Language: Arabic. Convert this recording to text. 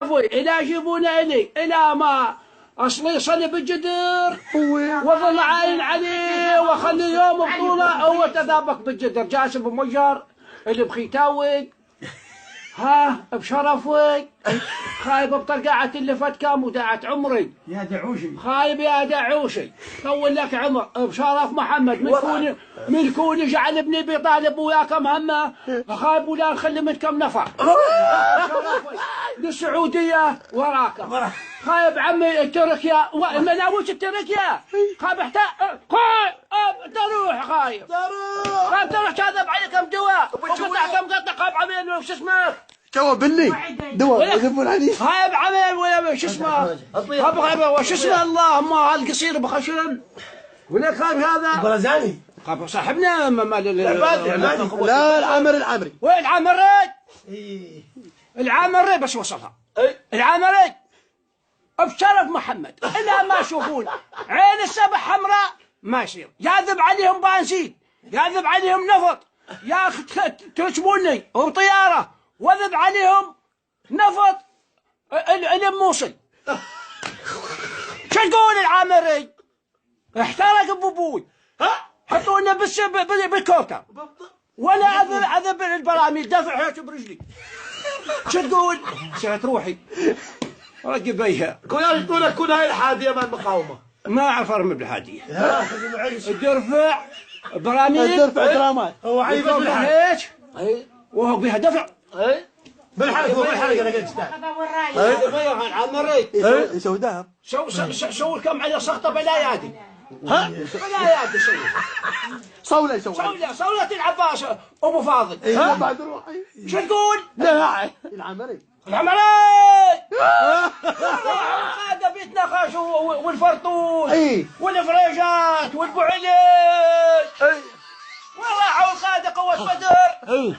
إلى يجيبونه إلي إلى ما أصلي صلب الجدر وظل عاين عليه وخلي يوم بطولة هو تذابك بالجدر جالس بمجر اللي بخيتاوي ها بشرفي خايب بطرقعة اللي فات كام وداعت عمري يا دعوشي خايب يا دعوشي طول لك عمر بشرف محمد من كوني جعل ابني بيطالب وياك مهمة خايب ولا نخلي منكم نفر للسعودية وراك خايب عمي تركيا مناوش التركيا خايب تروح خايب تروح كذب عليكم دواء وقطعكم قطع خايب عمي وش اسمه دواء باللي دواء يذبون عليه خايب عمي ولا شو اسمه وش اسمه اللهم هالقصير بخشن ولك خايب هذا برزاني خايب صاحبنا مال لا العمري وين العمري؟ العمري بس وصلها العمري بشرف محمد الا ما يشوفون عين السبع حمراء ما يصير يذب عليهم بنزين يذب عليهم نفط يا اخي تركبوني وبطياره وذب عليهم نفط الموصل شو تقول العامري احترق بابوي حطونا بالكوكب ولا اذب البراميل دافع حياته برجلي شو تقول؟ سيرت روحي رقب بيها كون هاي الحادية مال المقاومة ما اعرف ارمي بالحادية الدرفع براميل الدرفع درامات هو عيبة هيك وهو بها دفع بالحلقة انا قلت استاذ العمري يسوي دهب سوي كم عليه سخطه بلا يادي ها بلا يادي صولة صولة العباس ابو فاضل بعد روحي شو تقول؟ لا العمري هذا بيتنا خاش والفرطوس والفريجات والبعليش والله حول خادق قوة بدر